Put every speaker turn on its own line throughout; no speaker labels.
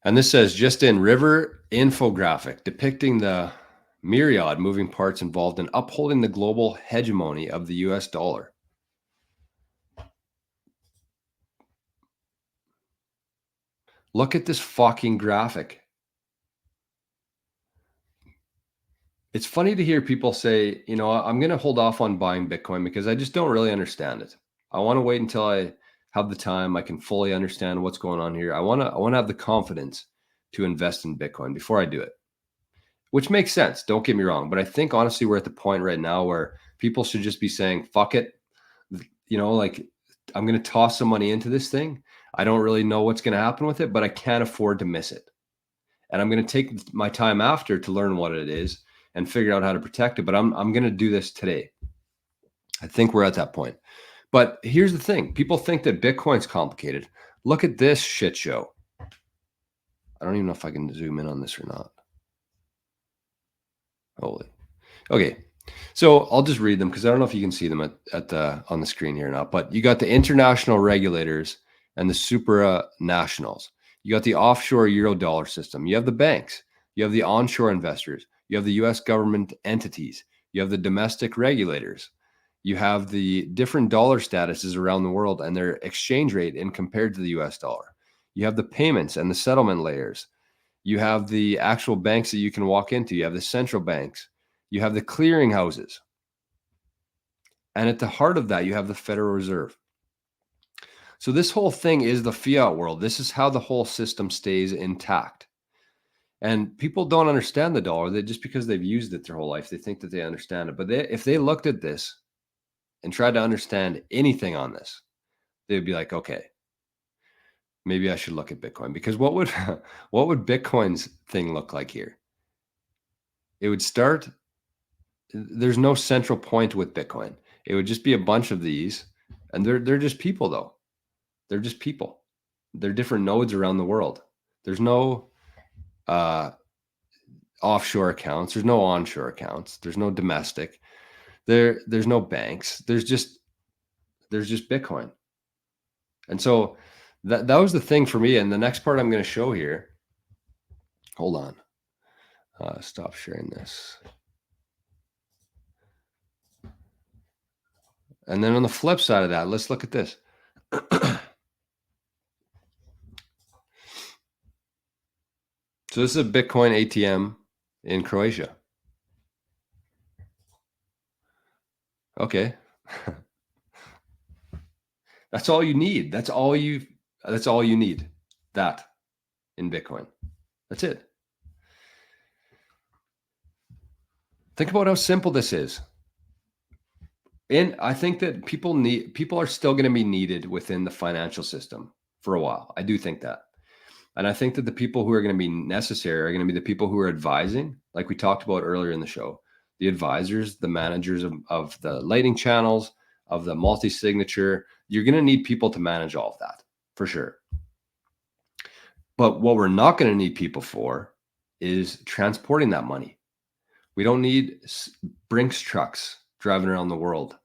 And this says, just in River infographic depicting the myriad moving parts involved in upholding the global hegemony of the US dollar. Look at this fucking graphic. It's funny to hear people say, you know, I'm going to hold off on buying Bitcoin because I just don't really understand it. I want to wait until I have the time. I can fully understand what's going on here. I want to have the confidence to invest in Bitcoin before I do it, which makes sense. Don't get me wrong. But I think honestly, we're at the point right now where people should just be saying, fuck it. You know, like I'm going to toss some money into this thing. I don't really know what's going to happen with it, but I can't afford to miss it. And I'm going to take my time after to learn what it is and figure out how to protect it. But I'm going to do this today. I think we're at that point. But here's the thing. People think that Bitcoin's complicated. Look at this shit show. I don't even know if I can zoom in on this or not. Holy. Okay. So I'll just read them because I don't know if you can see them on the screen here or not. But you got the international regulators and the supranationals. You got the offshore euro dollar system. You have the banks. You have the onshore investors. You have the US government entities. You have the domestic regulators. You have the different dollar statuses around the world and their exchange rate in compared to the US dollar. You have the payments and the settlement layers. You have the actual banks that you can walk into. You have the central banks. You have the clearing houses. And at the heart of that, you have the Federal Reserve. So this whole thing is the fiat world. This is how the whole system stays intact. And people don't understand the dollar. They just because they've used it their whole life, they think that they understand it. But if they looked at this and tried to understand anything on this, they'd be like, okay, maybe I should look at Bitcoin. Because what would Bitcoin's thing look like here? It would start. There's no central point with Bitcoin. It would just be a bunch of these, and they're just people though. They're just people. They're different nodes around the world. There's no offshore accounts. There's no onshore accounts. There's no domestic. There's no banks. There's just Bitcoin. And so that was the thing for me. And the next part I'm going to show here. Hold on. Stop sharing this. And then on the flip side of that, let's look at this. So this is a Bitcoin ATM in Croatia. Okay. That's all you need. That's all you need. That in Bitcoin. That's it. Think about how simple this is. And I think that people are still going to be needed within the financial system for a while. I do think that. And I think that the people who are going to be necessary are going to be the people who are advising, like we talked about earlier in the show, the advisors, the managers of the Lightning channels, of the multi-signature. You're going to need people to manage all of that for sure. But what we're not going to need people for is transporting that money. We don't need Brinks trucks driving around the world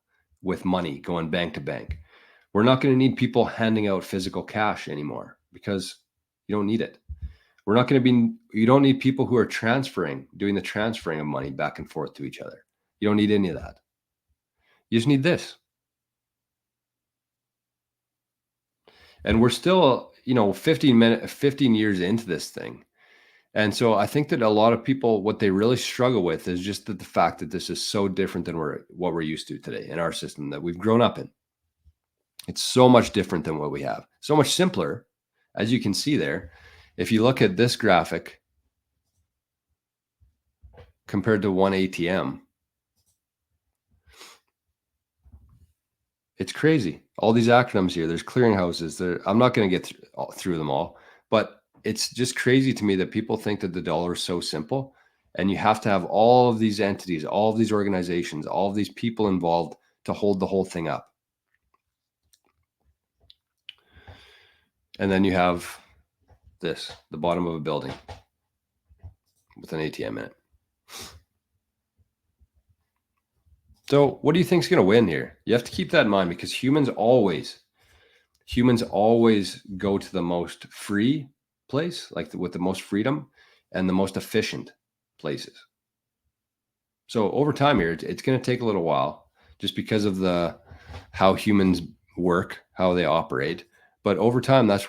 with money going bank to bank. We're not going to need people handing out physical cash anymore because you don't need it. You don't need people who are doing the transferring of money back and forth to each other. You don't need any of that. You just need this. And we're still, 15 years into this thing. And so I think that a lot of people, what they really struggle with is just the fact that this is so different than what we're used to today in our system that we've grown up in. It's so much different than what we have. So much simpler, as you can see there. If you look at this graphic compared to one ATM, it's crazy. All these acronyms here, there's clearinghouses. I'm not going to get through them all, but it's just crazy to me that people think that the dollar is so simple and you have to have all of these entities, all of these organizations, all of these people involved to hold the whole thing up. And then you have this, the bottom of a building with an ATM in it. So what do you think is going to win here? You have to keep that in mind because humans always go to the most free place, like with the most freedom and the most efficient places. So over time here, it's going to take a little while just because of how humans work, how they operate. But over time, that's where